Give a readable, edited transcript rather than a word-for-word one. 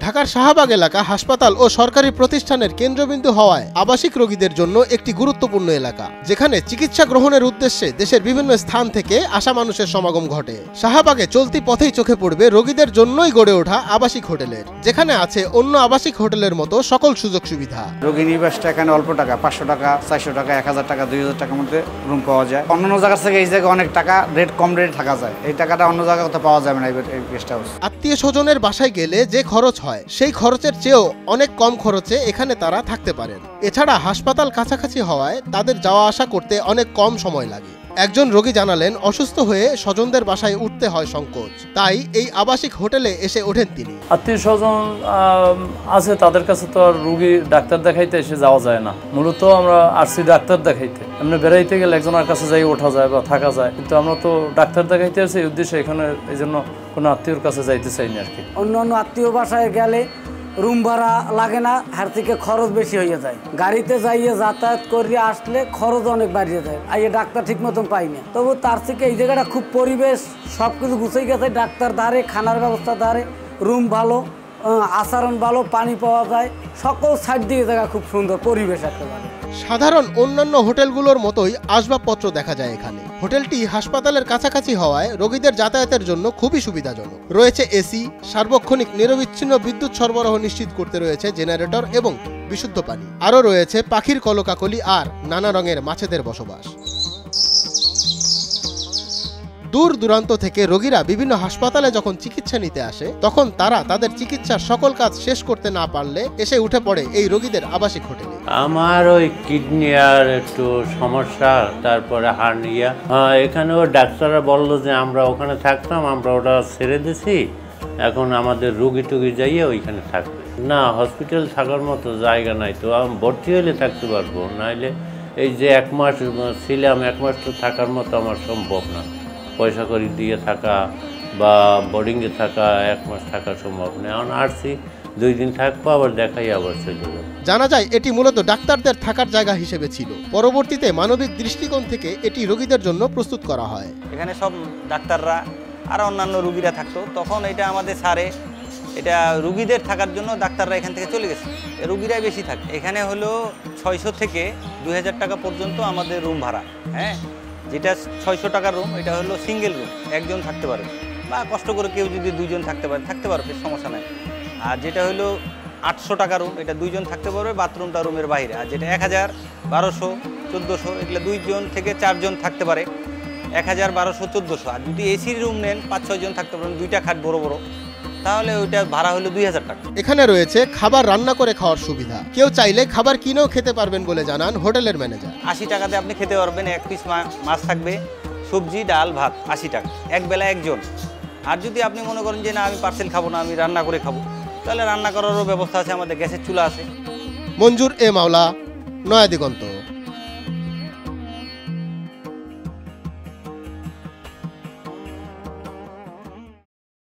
ঢাকার শাহবাগ এলাকা হাসপাতাল ও সরকারি প্রতিষ্ঠানের কেন্দ্রবিন্দু হওয়ায় আবাসিক রোগীদের জন্য একটি গুরুত্বপূর্ণ এলাকা, যেখানে চিকিৎসা গ্রহণের উদ্দেশ্যে দেশের বিভিন্ন স্থান থেকে আসা মানুষের সমাগম ঘটে। শাহবাগে চলতি পথেই চোখে পড়বে রোগীদের জন্যই গড়ে ওঠা আবাসিক হোটেলের, যেখানে আছে অন্য আবাসিক হোটেলের মতো সকল সুযোগ সুবিধা। রোগী নিবাসটা এখানে অল্প টাকা, 500 টাকা, 400 টাকা, 1000 টাকা, 2000 টাকার মধ্যে রুম পাওয়া যায়। অন্যান্য জায়গা থেকে এই জায়গায় অনেক টাকা রেট, কম রেটে থাকা যায়। এই টাকাটা অন্য জায়গায় কোথাও পাওয়া যাবে না এই গেস্ট হাউস। আত্মীয় স্বজনের বাসায় গেলে যে খরচ হয় সেই খরচের চেয়েও অনেক কম খরচে এখানে তারা থাকতে পারেন। এছাড়া হাসপাতাল কাছাকাছি হওয়ায় তাদের যাওয়া আসা করতে অনেক কম সময় লাগে। একজন রোগী জানালেন, অসুস্থ হয়ে স্বজনদের বাসায় উঠতে হয় সংকোচ, তাই এই আবাসিক হোটেলে এসে ওঠেন তিনি। আত্মীয় স্বজন আছে, তাদের কাছে তো আর রোগী ডাক্তার দেখাইতে এসে যাওয়া যায় না। মূলত আমরা আসছি ডাক্তার দেখাইতে। এমনি বেড়াইতে গেলে একজনের কাছে যাই ওঠা যায় বা থাকা যায়, কিন্তু আমরা তো ডাক্তার দেখাইতে আসি এই উদ্দেশ্যে এখানে, এই জন্য কোনো আত্মীয়র কাছে যাইতে চাই না আর কি। অন্য অন্য আত্মীয় বাসায় গেলে রুম ভাড়া লাগে না, হার থেকে খরচ বেশি হয়ে যায়। গাড়িতে যাইয়ে যাতায়াত করিয়ে আসলে খরচ অনেক বাড়িয়ে যায়, আর এই ডাক্তার ঠিক মতন পাই না। তবু তার থেকে এই জায়গাটা খুব পরিবেশ সব কিছু গুছিয়ে গেছে। ডাক্তার ধারে, খানার ব্যবস্থা ধারে, রুম ভালো, আচরণ ভালো, পানি পাওয়া যায়, সকল সাইড দিয়ে জায়গা খুব সুন্দর পরিবেশ একেবারে। সাধারণ অন্যান্য হোটেলগুলোর মতোই আসবাবপত্র দেখা যায় এখানে। হোটেলটি হাসপাতালের কাছাকাছি হওয়ায় রোগীদের যাতায়াতের জন্য খুবই সুবিধাজনক। রয়েছে এসি, সার্বক্ষণিক নিরবিচ্ছিন্ন বিদ্যুৎ সরবরাহ নিশ্চিত করতে রয়েছে জেনারেটর এবং বিশুদ্ধ পানি। আরও রয়েছে পাখির কলকাকলি আর নানা রঙের মাছেদের বসবাস। দূর দূরান্ত থেকে রোগীরা বিভিন্ন হাসপাতালে যখন চিকিৎসা নিতে আসে, তখন তারা তাদের চিকিৎসার সকল কাজ শেষ করতে না পারলে এসে উঠে পড়ে এই রোগীদের আবাসিক হোটেলে। আমার ওই কিডনি আর একটু সমস্যা, তারপরে হার্নিয়া। এখানেও ডাক্তাররা বললো যে আমরা ওখানে থাকতাম, আমরা ওটা ছেড়ে দিছি, এখন আমাদের রুগী টুগি যাইয়ে ওইখানে থাকবে না। হসপিটাল থাকার মতো জায়গা নাই, তো আমি ভর্তি হলে থাকতে পারবো, নাইলে এই যে 1 মাস ছিলাম, 1 মাস তো থাকার মতো আমার সম্ভব না। পয়সা করে দিয়ে থাকা বা বোর্ডিংয়ে থাকা 1 মাস থাকা সম্ভব না। এখন আসছি 2 দিন থাকবো, আবার দেখাই আবার চলে যাবো। জানা যায় এটি মূলত ডাক্তারদের থাকার জায়গা হিসেবে ছিল। পরবর্তীতে মানবিক দৃষ্টিকোণ থেকে এটি রোগীদের জন্য প্রস্তুত করা হয়। এখানে সব ডাক্তাররা আর অন্যান্য রুগীরা থাকতো, তখন এটা আমাদের সারে এটা রুগীদের থাকার জন্য ডাক্তাররা এখান থেকে চলে গেছে, রুগীরাই বেশি থাকে। এখানে হলো 600 থেকে 2000 টাকা পর্যন্ত আমাদের রুম ভাড়া। হ্যাঁ, যেটা 600 টাকার রুম, এটা হলো সিঙ্গেল রুম, একজন থাকতে পারে, বা কষ্ট করে কেউ যদি 2 জন থাকতে পারে বেশ সমস্যা নাই। আর যেটা হলো 800 টাকা রুম, এটা 2 জন থাকতে পারবে, বাথরুমটা রুমের বাইরে। আর যেটা 1000, 1200, 1400, এগুলো 2 জন থেকে 4 জন থাকতে পারে, 1000, 1200, 1400। আর যদি এসির রুম নেন 5-6 জন থাকতে পারেন, 2টা খাট বড় বড়, তাহলে ওইটা ভাড়া হলো 2000 টাকা। এখানে রয়েছে খাবার রান্না করে খাওয়ার সুবিধা। কেউ চাইলে খাবার কিনেও খেতে পারবেন বলে জানান হোটেলের ম্যানেজার। 80 টাকাতে আপনি খেতে পারবেন। 1 পিস মাছ থাকবে, সবজি, ডাল, ভাত, 80 টাকা, এক বেলা একজন। আর যদি আপনি মনে করেন যে না আমি পার্সেল খাবো না, আমি রান্না করে খাবো, তাহলে রান্না করারও ব্যবস্থা আছে, আমাদের গ্যাসের চুলা আছে। মঞ্জুর এ মাওলা, নয়া দিগন্ত।